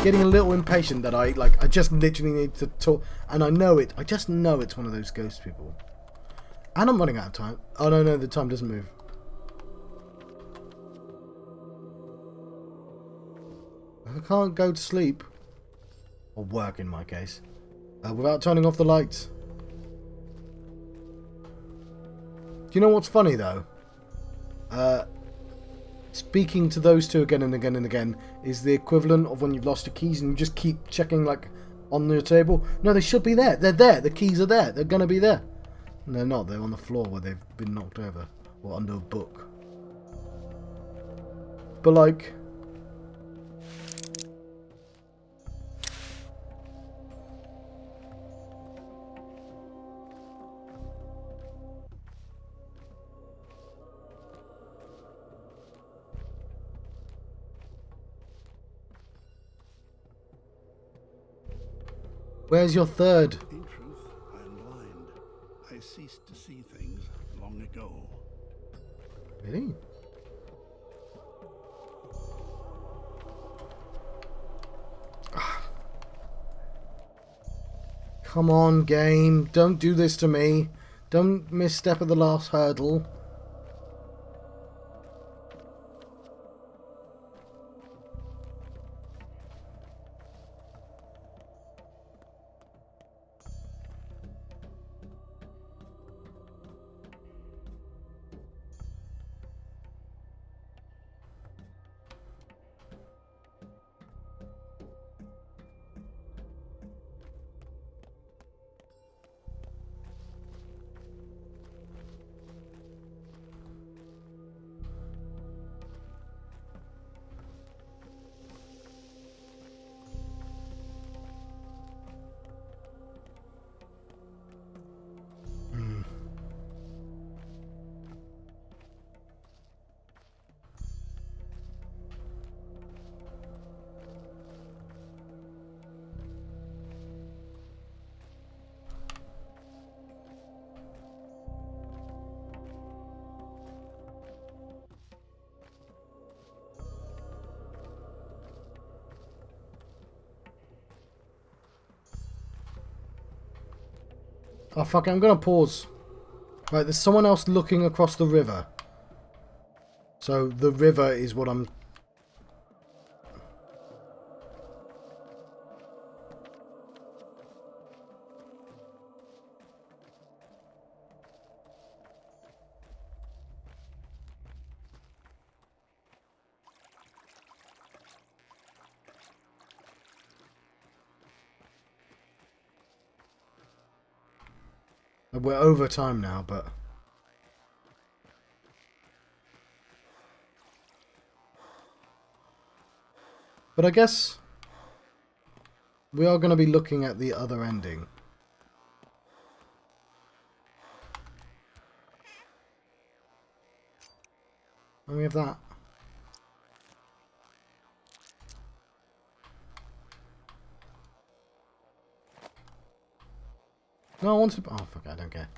getting a little impatient that I just literally need to talk, and I know it. I just know it's one of those ghost people. And I'm running out of time. Oh no, the time doesn't move. I can't go to sleep, or work in my case, without turning off the lights. Do you know what's funny though? Speaking to those two again and again and again is the equivalent of when you've lost your keys and you just keep checking like on your table. No, they should be there. They're there. The keys are there. They're gonna be there. And they're not. They're on the floor where they've been knocked over or under a book. But like, where's your third? In truth, I am blind. I ceased to see things long ago. Really? Come on, game. Don't do this to me. Don't misstep at the last hurdle. Oh fuck it, I'm gonna pause. Right, there's someone else looking across the river. So the river is what I'm... We're over time now, but... But I guess we are going to be looking at the other ending. And we have that. No, I want to... Oh, fuck, I don't care.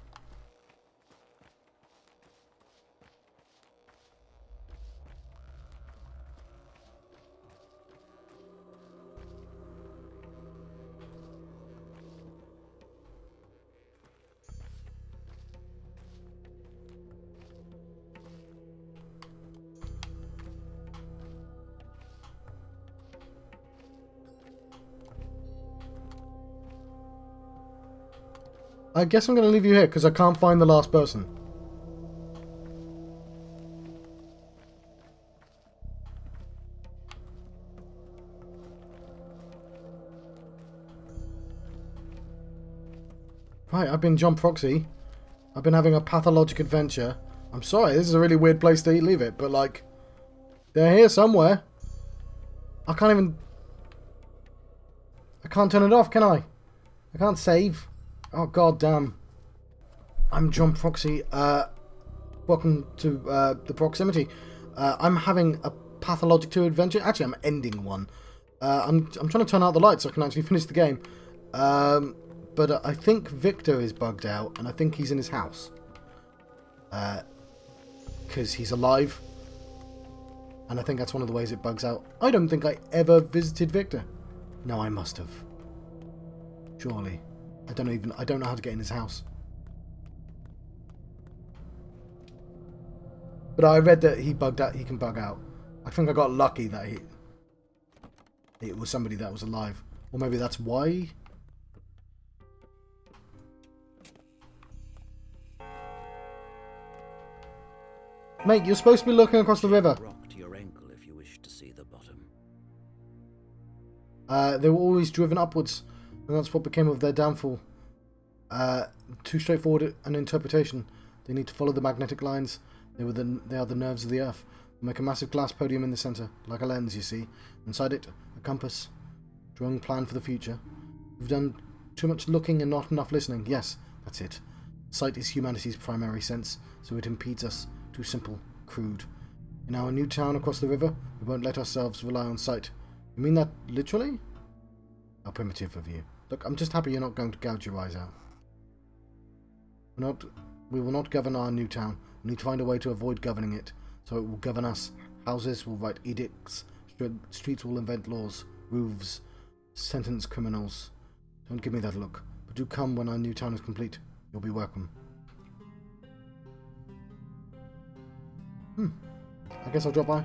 I guess I'm going to leave you here because I can't find the last person. Right, I've been John Proxy. I've been having a pathologic adventure. I'm sorry, this is a really weird place to leave it, but like, they're here somewhere. I can't turn it off, can I? I can't save. Oh god damn. I'm John Proxy. Welcome to the proximity. I'm having a Pathologic 2 adventure. Actually, I'm ending one. I'm trying to turn out the lights so I can actually finish the game. But I think Victor is bugged out, and I think he's in his house. Because he's alive. And I think that's one of the ways it bugs out. I don't think I ever visited Victor. No, I must have. Surely. I don't know how to get in his house. But I read that he can bug out. I think I got lucky that it was somebody that was alive. Or maybe that's why. Mate, you're supposed to be looking across the river. Rock to your ankle if you wish to see the bottom. They were always driven upwards, and that's what became of their downfall. Too straightforward an interpretation. They need to follow the magnetic lines. They are the nerves of the earth. We'll make a massive glass podium in the centre, like a lens, you see. Inside it, a compass. Drawing plan for the future. We've done too much looking and not enough listening. Yes, that's it. Sight is humanity's primary sense, so it impedes us. Too simple, crude. In our new town across the river, we won't let ourselves rely on sight. You mean that literally? How primitive of you. Look, I'm just happy you're not going to gouge your eyes out. We will not govern our new town. We need to find a way to avoid governing it, so it will govern us. Houses will write edicts, streets will invent laws, roofs sentence criminals. Don't give me that look, but do come when our new town is complete. You'll be welcome. I guess I'll drop by.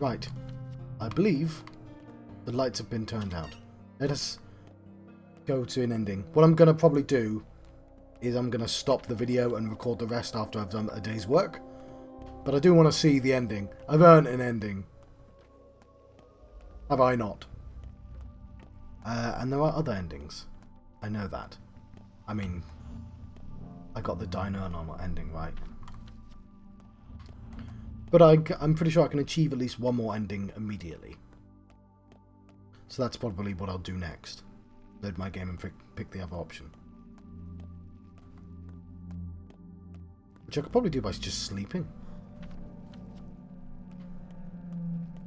Right. I believe the lights have been turned out. Let us go to an ending. What I'm going to probably do is I'm going to stop the video and record the rest after I've done a day's work. But I do want to see the ending. I've earned an ending. Have I not? And there are other endings. I know that. I mean, I got the Nocturnal ending right. But I'm pretty sure I can achieve at least one more ending immediately. So that's probably what I'll do next. Load my game and pick the other option. Which I could probably do by just sleeping.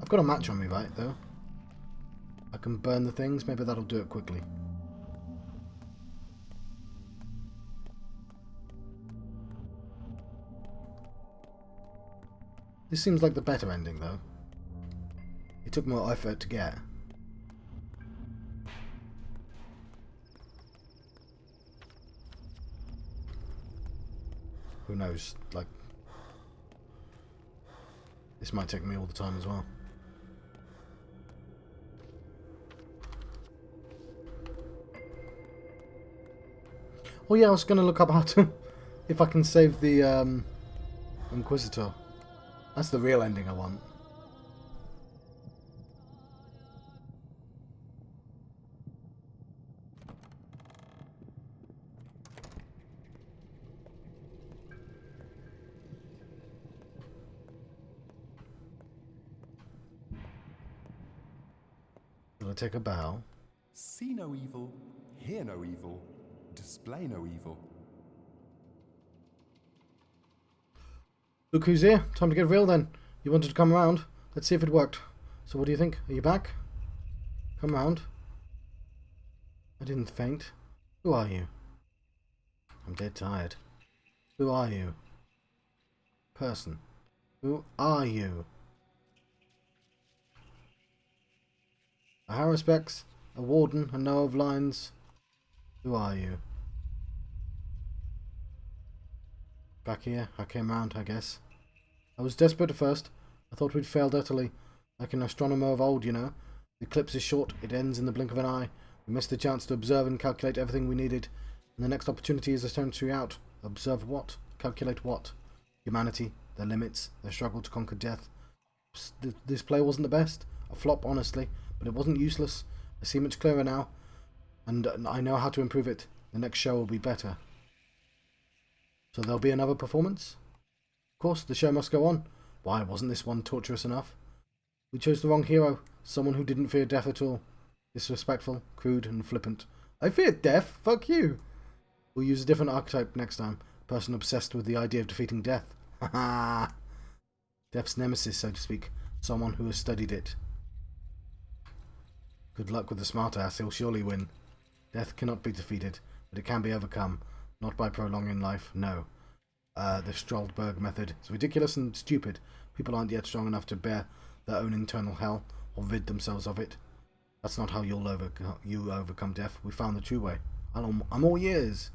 I've got a match on me, right, though? I can burn the things. Maybe that'll do it quickly. This seems like the better ending, though. It took more effort to get. Who knows? Like, this might take me all the time as well. Oh yeah, I was going to look up how to... if I can save the Inquisitor. That's the real ending I want. Will I take a bow? See no evil, hear no evil, display no evil. Look who's here. Time to get real then. You wanted to come around. Let's see if it worked. So what do you think? Are you back? Come round. I didn't faint. Who are you? I'm dead tired. Who are you? Person. Who are you? A Haruspex, a warden, a knower of lines. Who are you? Back here, I came round, I guess. I was desperate at first. I thought we'd failed utterly. Like an astronomer of old, you know. The eclipse is short, it ends in the blink of an eye. We missed the chance to observe and calculate everything we needed. And the next opportunity is a century out. Observe what? Calculate what? Humanity, their limits, their struggle to conquer death. This play wasn't the best. A flop, honestly. But it wasn't useless. I see much clearer now. And I know how to improve it. The next show will be better. So there'll be another performance? Of course, the show must go on. Why, wasn't this one torturous enough? We chose the wrong hero. Someone who didn't fear death at all. Disrespectful, crude, and flippant. I feared death? Fuck you. We'll use a different archetype next time. A person obsessed with the idea of defeating death. Ha ha! Death's nemesis, so to speak. Someone who has studied it. Good luck with the smartass, he'll surely win. Death cannot be defeated, but it can be overcome. Not by prolonging life, no. The Stolberg method is ridiculous and stupid. People aren't yet strong enough to bear their own internal hell or rid themselves of it. That's not how you overcome death. We found the true way. I'm all ears.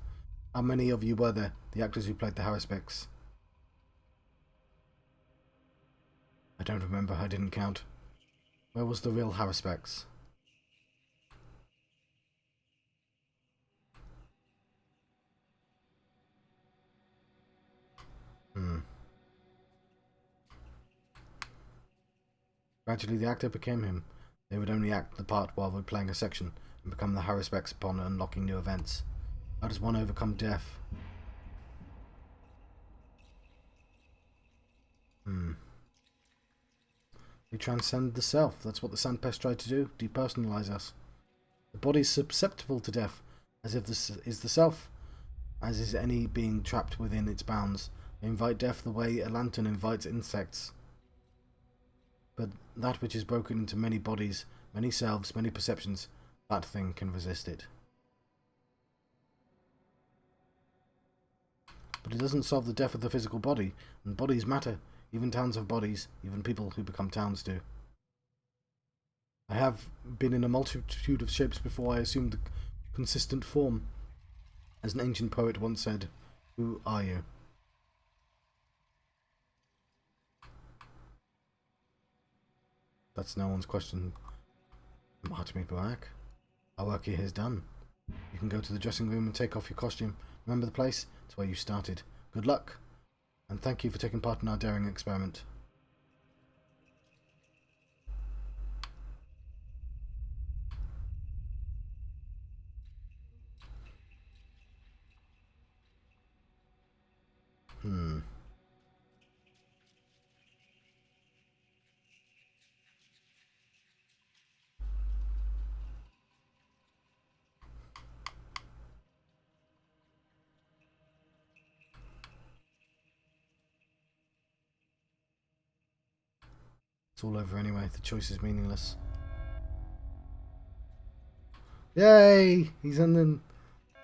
How many of you were there, the actors who played the Haruspex? I don't remember, I didn't count. Where was the real Haruspex? Gradually the actor became him. They would only act the part while playing a section and become the Haruspex upon unlocking new events. How does one overcome death? We transcend the self. That's what the Sandpest tried to do, depersonalize us. The body is susceptible to death, as if this is the self, as is any being trapped within its bounds. They invite death the way a lantern invites insects. But that which is broken into many bodies, many selves, many perceptions, that thing can resist it. But it doesn't solve the death of the physical body, and bodies matter. Even towns have bodies, even people who become towns do. I have been in a multitude of shapes before I assumed the consistent form. As an ancient poet once said, who are you? That's no one's question. Martimi Barak. Our work here is done. You can go to the dressing room and take off your costume. Remember the place? It's where you started. Good luck. And thank you for taking part in our daring experiment. It's all over anyway. The choice is meaningless. Yay! He's in the...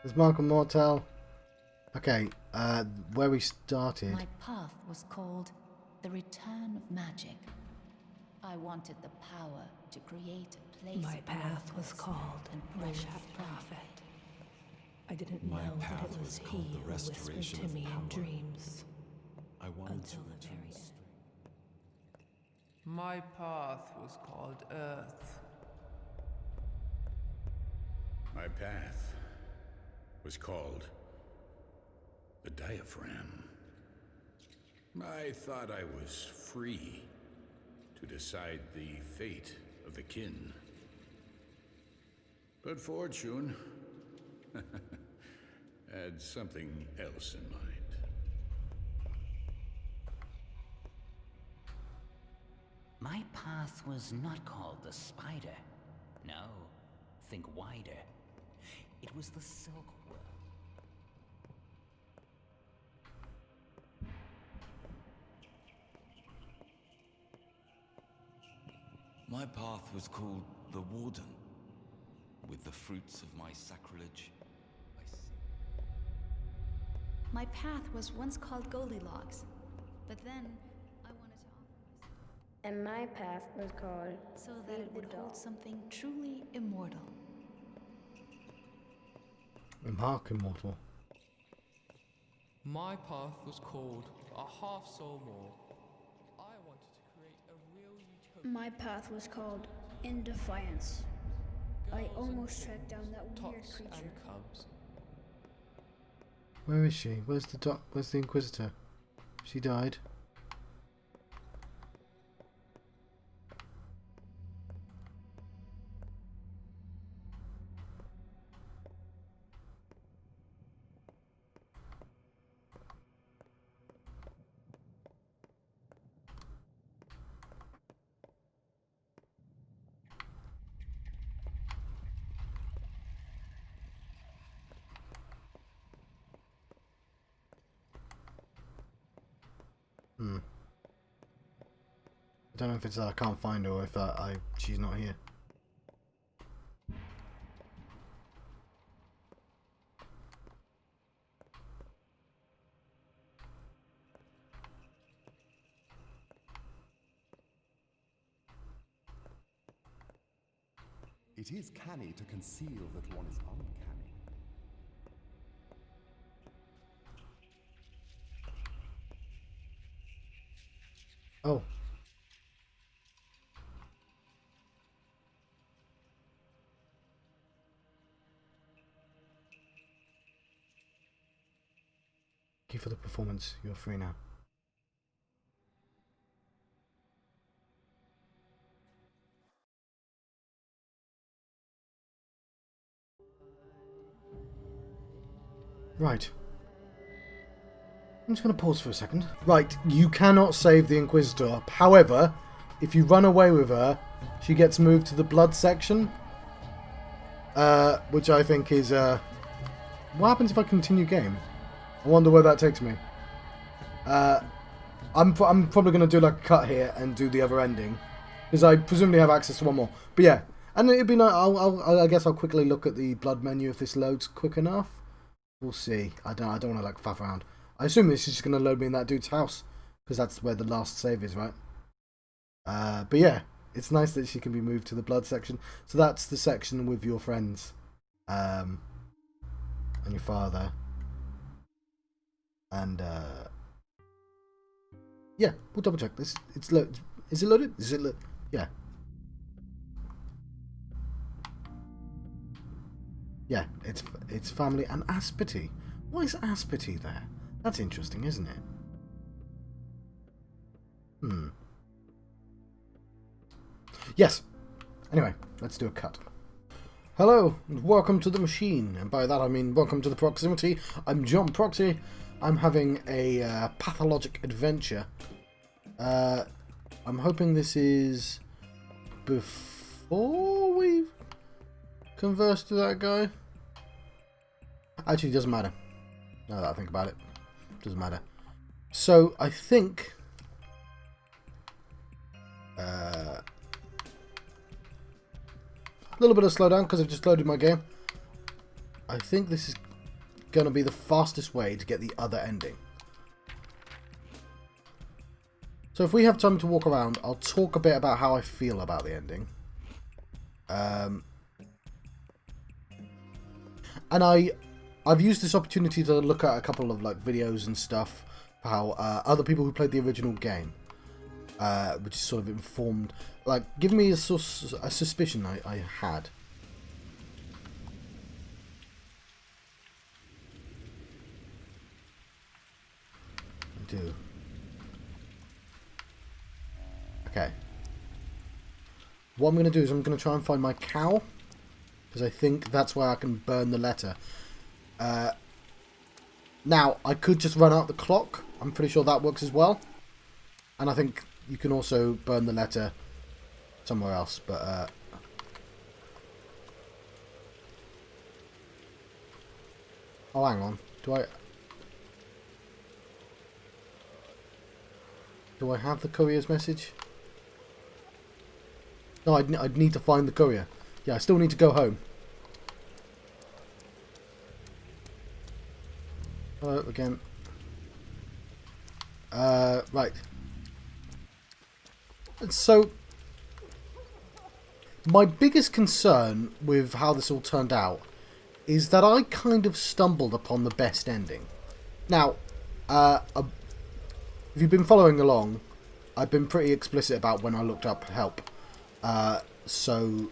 There's Malcolm Mortel. Okay, where we started... My path was called the Return of Magic. I wanted the power to create a place... My path was called and Precious precious Prophet. I didn't My know that path it was was he called the who whispered restoration to of me in power. dreams. I wanted to Until the return very end. strength. My path was called Earth. My path was called the diaphragm. I thought I was free to decide the fate of the kin. But fortune had something else in mind. My path was not called the spider. No, think wider. It was the silkworm. My path was called the Warden. With the fruits of my sacrilege, I see. My path was once called Goldilocks, but then I wanted to offer myself And my path was called so that it would hold something truly immortal. Mark Immortal. My path was called a half soul more. I wanted to create a real utopia. My path was called In Defiance. I Girls and almost tracked down things, that weird tots creature. and cubs. Where is she? Where's the Inquisitor? She died. I don't know if it's that I can't find her or if she's not here. It is canny to conceal that one is uncanny. Oh. Thank you for the performance. You're free now. Right. I'm just going to pause for a second. Right, you cannot save the Inquisitor. However, if you run away with her, she gets moved to the blood section. Which I think is... what happens if I continue game? I wonder where that takes me. I'm probably going to do like a cut here and do the other ending. Because I presumably have access to one more. But yeah, and it'd be nice. I guess I'll quickly look at the blood menu if this loads quick enough. We'll see. I don't want to like faff around. I assume this is just going to load me in that dude's house. Because that's where the last save is, right? But yeah, it's nice that she can be moved to the blood section. So that's the section with your friends. And your father. And yeah, we'll double check this. Is it loaded? Yeah. Yeah, it's family and Aspity. Why is Aspity there? That's interesting, isn't it? Yes. Anyway, let's do a cut. Hello, and welcome to the machine. And by that I mean welcome to the proximity. I'm John Proxy. I'm having a pathologic adventure. I'm hoping this is before we've conversed to that guy. Actually, it doesn't matter. Now that I think about it, doesn't matter. So I think a little bit of slowdown because I've just loaded my game. I think this is going to be the fastest way to get the other ending. So if we have time to walk around, I'll talk a bit about how I feel about the ending. And I've used this opportunity to look at a couple of like videos and stuff, how other people who played the original game, which is sort of informed, like, give me a suspicion I had. I do. Okay. What I'm going to do is I'm going to try and find my cow, because I think that's where I can burn the letter. Now, I could just run out the clock. I'm pretty sure that works as well. And I think you can also burn the letter somewhere else, but oh, hang on. Do I have the courier's message? No, I'd need to find the courier. Yeah, I still need to go home. Hello again. Right. So, my biggest concern with how this all turned out is that I kind of stumbled upon the best ending. Now, if you've been following along, I've been pretty explicit about when I looked up help. So,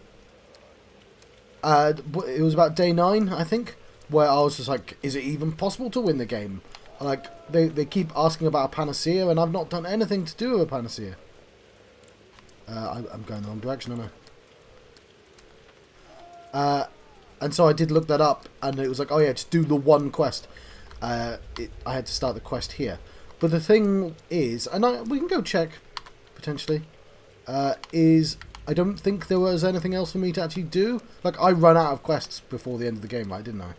it was about day 9, I think, where I was just like, is it even possible to win the game? Like, they keep asking about a panacea, and I've not done anything to do with a panacea. I'm going the wrong direction, am I? And so I did look that up, and it was like, oh yeah, just do the one quest. I had to start the quest here. But the thing is, and we can go check, potentially, is I don't think there was anything else for me to actually do. Like, I ran out of quests before the end of the game, right, didn't I?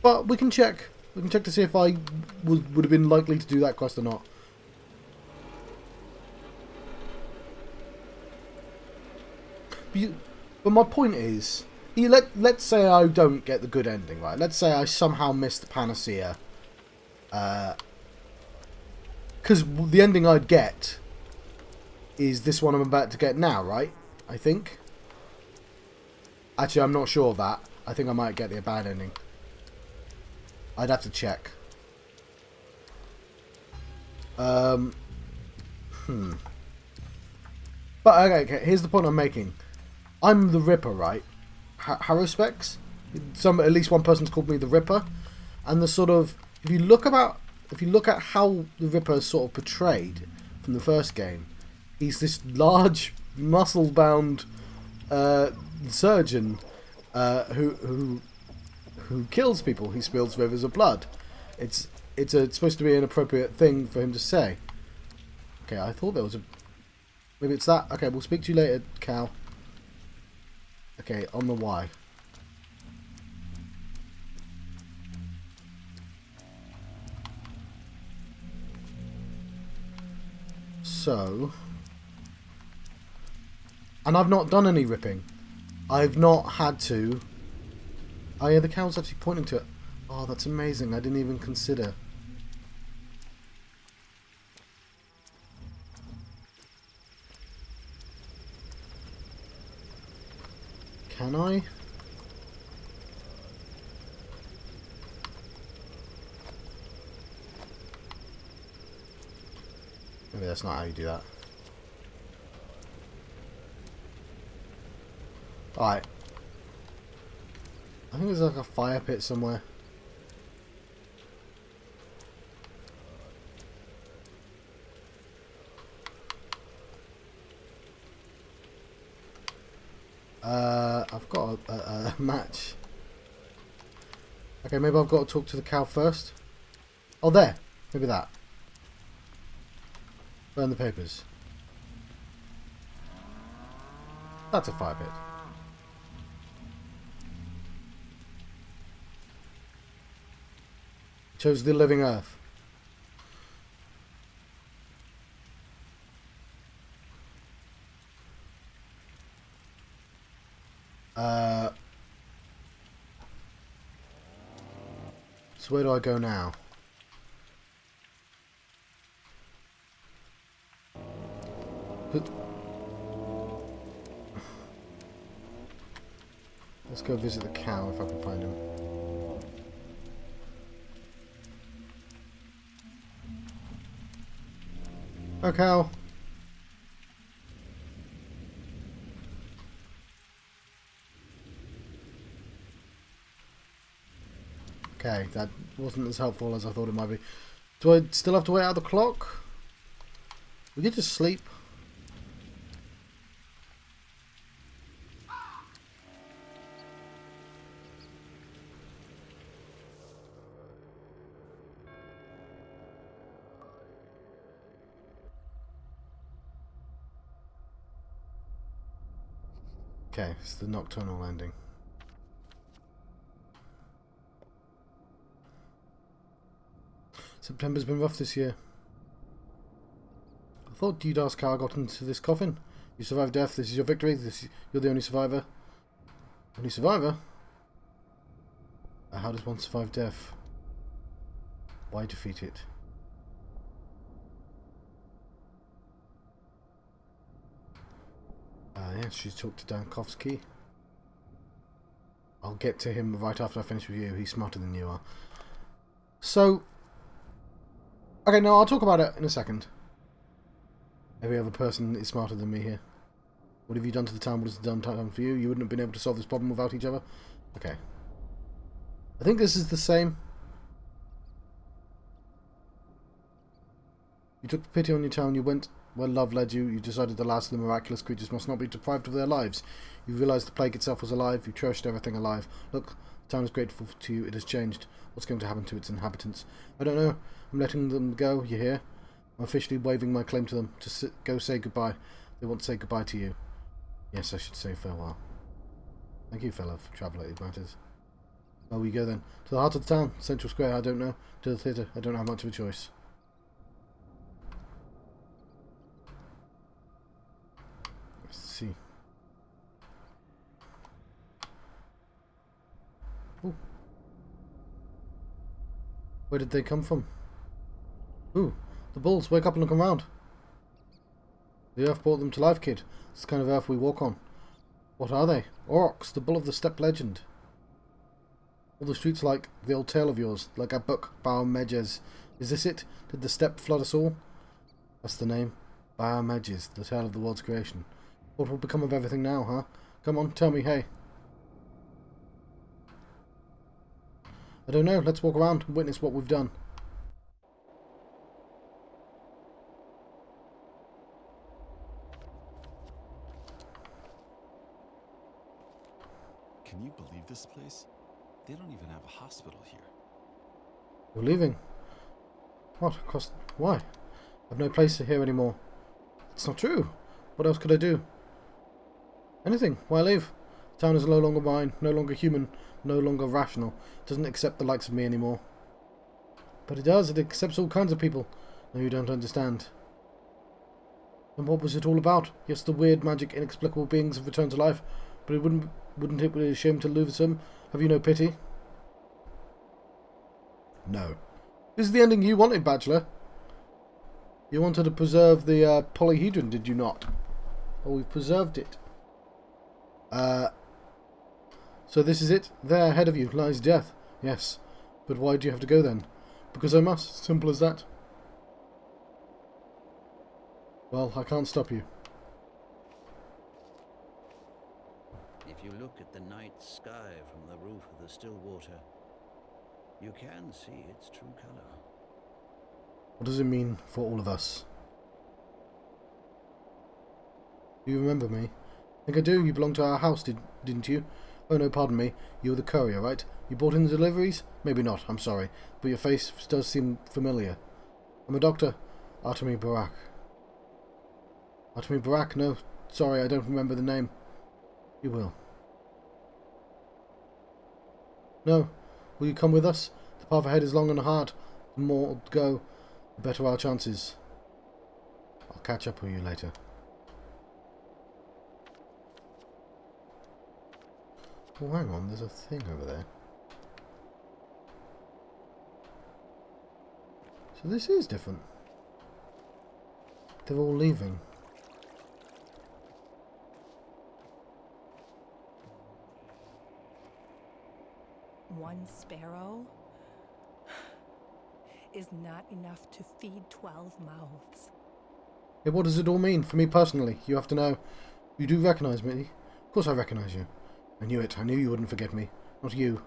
But we can check. We can check to see if I would have been likely to do that quest or not. But my point is, let's say I don't get the good ending, right? Let's say I somehow missed the panacea. Because the ending I'd get is this one I'm about to get now, right? I think. Actually, I'm not sure of that. I think I might get the bad ending. I'd have to check. But okay, here's the point I'm making. I'm the Ripper, right? Haruspex? At least one person's called me the Ripper. And the sort of... If you look at how the Ripper is sort of portrayed from the first game, he's this large, muscle-bound surgeon who kills people. He spills rivers of blood. It's supposed to be an appropriate thing for him to say. Okay, I thought there was a... Maybe it's that. Okay, we'll speak to you later, Cal. Okay, on the Y. So... And I've not done any ripping. I've not had to. Oh yeah, the cow's actually pointing to it. Oh, that's amazing. I didn't even consider. Can I? Maybe that's not how you do that. Alright. I think there's like a fire pit somewhere. I've got a match. Okay, maybe I've got to talk to the cow first. Oh, there. Maybe that. Burn the papers. That's a fire pit. Chose the living earth. So where do I go now? Let's go visit the cow if I can find him. Oh, cow. Okay, that wasn't as helpful as I thought it might be. Do I still have to wait out the clock? We could just sleep. Okay, it's the Nocturnal Ending. September's been rough this year. I thought you'd ask how I got into this coffin. You survived death, this is your victory, you're the only survivor. Only survivor? How does one survive death? Why defeat it? Yeah, she's talked to Dankovsky. I'll get to him right after I finish with you. He's smarter than you are. So... Okay, no, I'll talk about it in a second. Every other person is smarter than me here. What have you done to the town? What has the town done for you? You wouldn't have been able to solve this problem without each other? Okay. I think this is the same. You took pity on your town, you went where love led you, you decided the last of the miraculous creatures must not be deprived of their lives. You realised the plague itself was alive, you cherished everything alive. Look, the town is grateful to you, it has changed. What's going to happen to its inhabitants? I don't know. I'm letting them go, you hear? I'm officially waiving my claim to them, to go say goodbye. They want to say goodbye to you. Yes, I should say farewell. Thank you, fellow traveller, it matters. Where we go then? To the heart of the town, Central Square, I don't know. To the theatre, I don't have much of a choice. Let's see. Ooh. Where did they come from? Ooh, The bulls, wake up and look around. The earth brought them to life, kid. It's the kind of earth we walk on. What are they? Aurochs, the bull of the steppe legend. All the streets like the old tale of yours, like our book, Bao Medjes. Is this it? Did the steppe flood us all? That's the name. Bao Medjes, the tale of the world's creation. What will become of everything now, huh? Come on, tell me, hey. I don't know, let's walk around and witness what we've done. Can you believe this place? They don't even have a hospital here. You're leaving? What? Why? I've no place here anymore. It's not true. What else could I do? Anything. Why leave? The town is no longer mine, no longer human, no longer rational. It doesn't accept the likes of me anymore. But it does. It accepts all kinds of people. No, you don't understand. And what was it all about? Yes, the weird, magic, inexplicable beings have returned to life, but it wouldn't it be a shame to lose them? Have you no pity? No. This is the ending you wanted, Bachelor. You wanted to preserve the polyhedron, did you not? Oh, we've preserved it. So this is it? There, ahead of you, lies death. Yes. But why do you have to go then? Because I must. Simple as that. Well, I can't stop you. If you look at the night sky from the roof of the still water, you can see its true color. What does it mean for all of us? Do you remember me? I think I do. You belonged to our house, didn't you? Oh no, pardon me. You were the courier, right? You brought in the deliveries? Maybe not, I'm sorry. But your face does seem familiar. I'm a doctor. Artemi Barak. Artemi Barak? No, sorry, I don't remember the name. You will. No. Will you come with us? The path ahead is long and hard. The more to go, the better our chances. I'll catch up with you later. Oh, hang on, there's a thing over there. So this is different. They're all leaving. One sparrow is not enough to feed 12 mouths. Yeah, what does it all mean? For me personally, you have to know. You do recognise me. Of course I recognise you. I knew it. I knew you wouldn't forget me. Not you.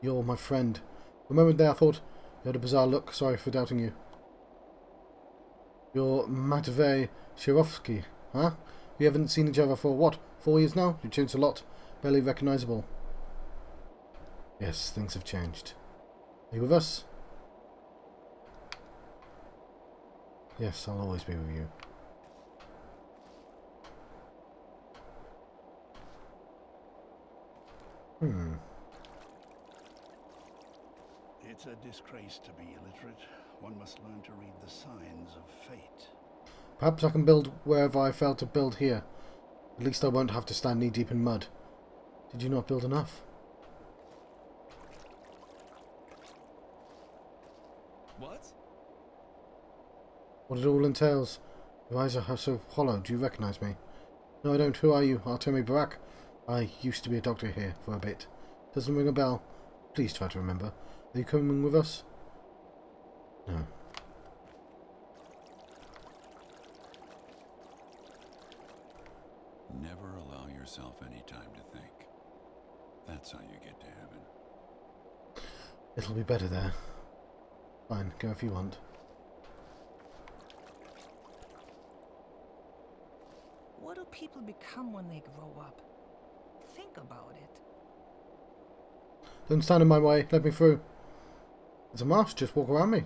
You're my friend. For a moment there I thought you had a bizarre look. Sorry for doubting you. You're Matvey Shirovsky, huh? We haven't seen each other for, what, 4 years now? You've changed a lot. Barely recognisable. Yes, things have changed. Are you with us? Yes, I'll always be with you. It's a disgrace to be illiterate. One must learn to read the signs of fate. Perhaps I can build wherever I failed to build here. At least I won't have to stand knee-deep in mud. Did you not build enough? What? What it all entails. Your eyes are so hollow. Do you recognise me? No, I don't. Who are you? Artemi Barak. I used to be a doctor here for a bit. Doesn't ring a bell. Please try to remember. Are you coming with us? No. Never allow yourself any time to think. That's how you get to heaven. It'll be better there. Fine, go if you want. What do people become when they grow up? Think about it. Don't stand in my way. Let me through. It's a marsh. Just walk around me.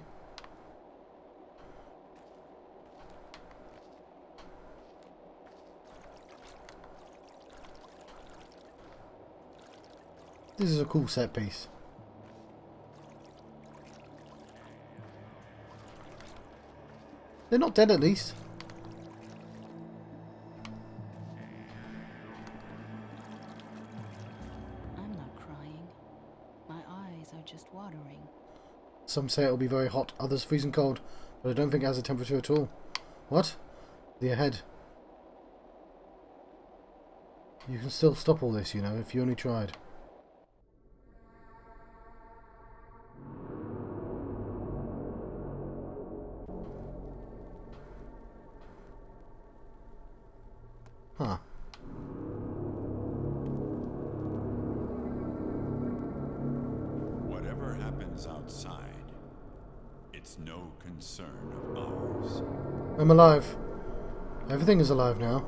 This is a cool set piece. They're not dead, at least. I'm not crying. My eyes are just watering. Some say it'll be very hot, others freezing cold. But I don't think it has a temperature at all. What? The ahead. You can still stop all this, you know, if you only tried. Huh. Whatever happens outside, it's no concern of ours. I'm alive. Everything is alive now.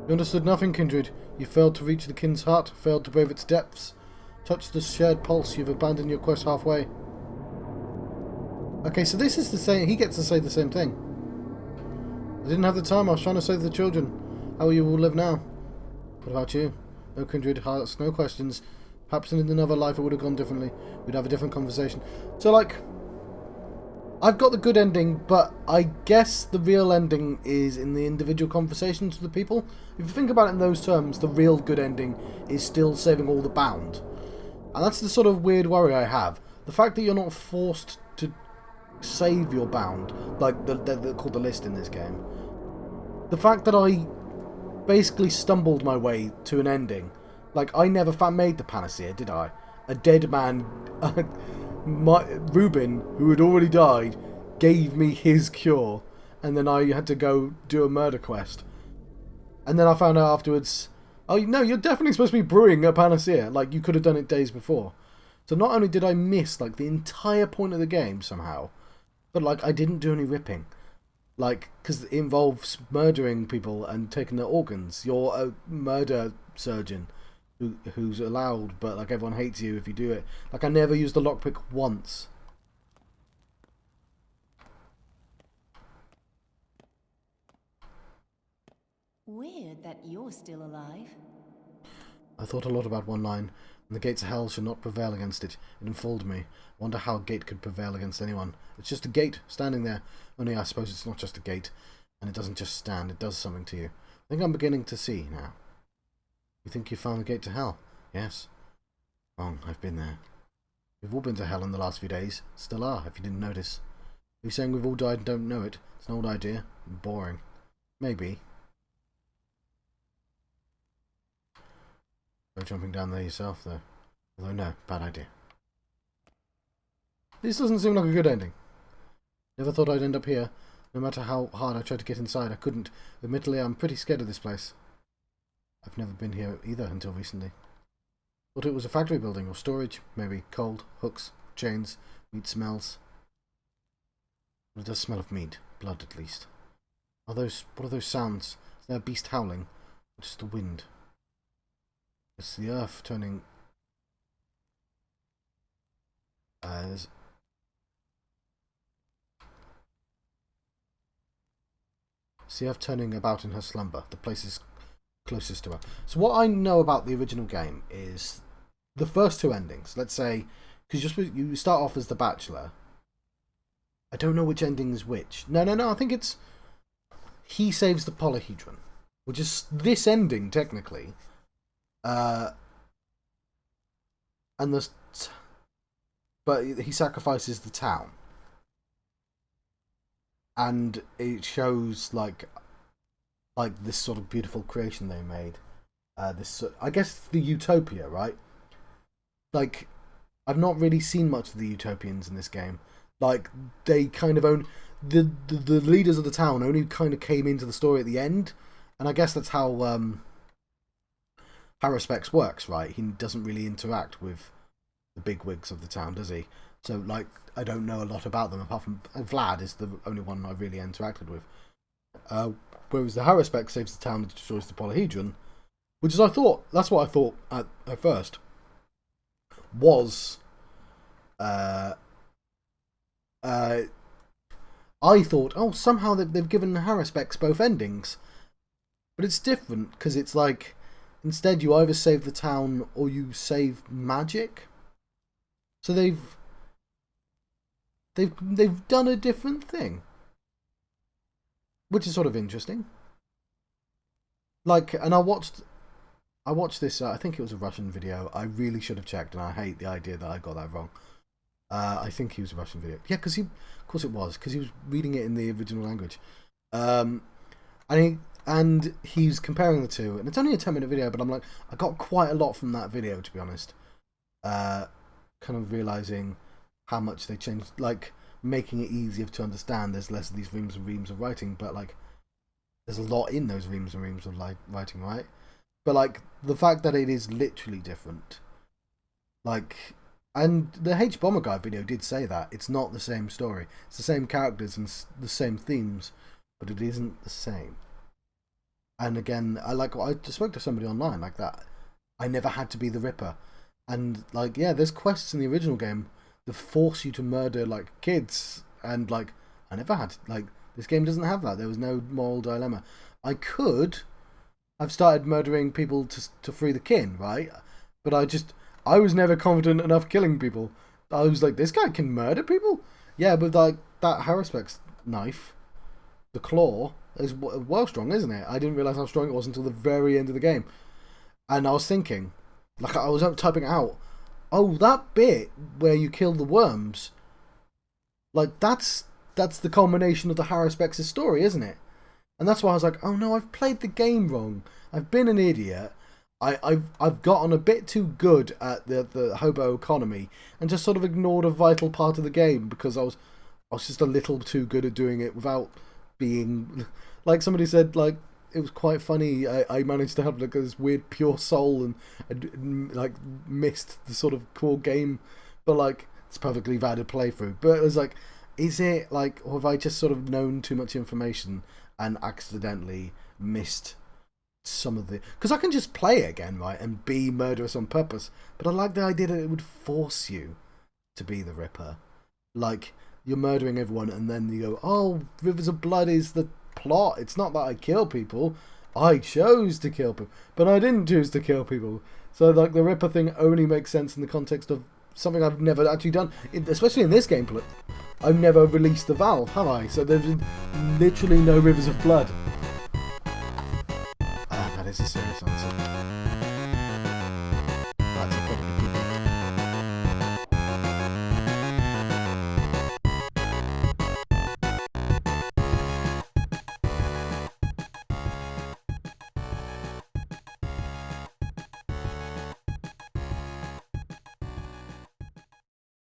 You understood nothing, kindred. You failed to reach the kin's heart, failed to brave its depths. Touch the shared pulse, you've abandoned your quest halfway. Okay, so this is the same. He gets to say the same thing. I didn't have the time, I was trying to save the children. How will you all live now? What about you? No kindred hearts, no questions. Perhaps in another life it would have gone differently. We'd have a different conversation. So, like, I've got the good ending, but I guess the real ending is in the individual conversations with the people. If you think about it in those terms, the real good ending is still saving all the bound. And that's the sort of weird worry I have. The fact that you're not forced to save your bound, like they're called the list in this game. The fact that I basically stumbled my way to an ending. Like, I never made the panacea, did I? A dead man, Reuben, who had already died, gave me his cure, and then I had to go do a murder quest. And then I found out afterwards, oh no, you're definitely supposed to be brewing a panacea. Like, you could have done it days before. So not only did I miss, like, the entire point of the game somehow, but, like, I didn't do any ripping. Like, because it involves murdering people and taking their organs. You're a murder surgeon who's allowed, but, like, everyone hates you if you do it. Like, I never used the lockpick once. Weird that you're still alive. I thought a lot about one line. And the gates of hell should not prevail against it. It enfolded me. I wonder how a gate could prevail against anyone. It's just a gate, standing there. Only I suppose it's not just a gate. And it doesn't just stand, it does something to you. I think I'm beginning to see now. You think you found the gate to hell? Yes. Wrong, I've been there. We've all been to hell in the last few days. Still are, if you didn't notice. Are you saying we've all died and don't know it? It's an old idea. Boring. Maybe. Go jumping down there yourself, though. Although, no, bad idea. This doesn't seem like a good ending. Never thought I'd end up here. No matter how hard I tried to get inside, I couldn't. Admittedly, I'm pretty scared of this place. I've never been here either until recently. Thought it was a factory building or storage, maybe. Cold, hooks, chains, meat smells. Well, it does smell of meat. Blood, at least. What are those sounds? Is there a beast howling? Or just the wind? It's the earth turning... It's the earth turning about in her slumber. The place is closest to her. So what I know about the original game is the first two endings. Let's say, because you start off as the Bachelor. I don't know which ending is which. No. I think it's he saves the polyhedron, which is this ending technically. But he sacrifices the town, and it shows like this sort of beautiful creation they made. I guess the utopia, right? Like, I've not really seen much of the utopians in this game. Like, they kind of own the leaders of the town only kind of came into the story at the end, and I guess that's how Haruspex works, right? He doesn't really interact with the bigwigs of the town, does he? So, like, I don't know a lot about them, apart from Vlad is the only one I really interacted with. Whereas the Haruspex saves the town and destroys the polyhedron, which is that's what I thought at first, was... I thought, oh, somehow they've given the Haruspex both endings. But it's different, because it's like... Instead, you either save the town or you save magic. So they've done a different thing, which is sort of interesting. Like, and I watched this. I think it was a Russian video. I really should have checked, and I hate the idea that I got that wrong. I think he was a Russian video. Yeah, because of course it was, because he was reading it in the original language. And he's comparing the two, and it's only a 10-minute video, but I'm like, I got quite a lot from that video, to be honest. Kind of realizing how much they changed, like making it easier to understand. There's less of these reams and reams of writing, but like there's a lot in those reams and reams of writing, right? But like the fact that it is literally different, like, and the H Bomber Guy video did say that it's not the same story. It's the same characters and the same themes, but it isn't the same. And again, I just spoke to somebody online like that. I never had to be the Ripper, and like, yeah, there's quests in the original game that force you to murder like kids, and like I never had to, like, this game doesn't have that. There was no moral dilemma. I could have started murdering people to free the kin, right? But I was never confident enough killing people. I was like, this guy can murder people? Yeah, but like that Haruspex knife, the claw, is well strong, isn't it? I didn't realise how strong it was until the very end of the game. And I was thinking, like, I was typing out, oh, that bit where you kill the worms, like, that's the culmination of the Haruspex's story, isn't it? And that's why I was like, oh no, I've played the game wrong. I've been an idiot. I've gotten a bit too good at the hobo economy and just sort of ignored a vital part of the game because I was just a little too good at doing it without being, like somebody said, like, it was quite funny. I managed to have like this weird pure soul and like missed the sort of core game, but like it's a perfectly valid playthrough. But it was like, is it like, or have I just sort of known too much information and accidentally missed some of the, because I can just play it again, right, and be murderous on purpose, but I like the idea that it would force you to be the Ripper. Like, you're murdering everyone and then you go, oh, Rivers of Blood is the plot. It's not that I kill people, I chose to kill people, but I didn't choose to kill people. So like the Ripper thing only makes sense in the context of something I've never actually done, especially in this gameplay. I've never released the valve, have I? So there's literally no Rivers of Blood. That is a serious answer.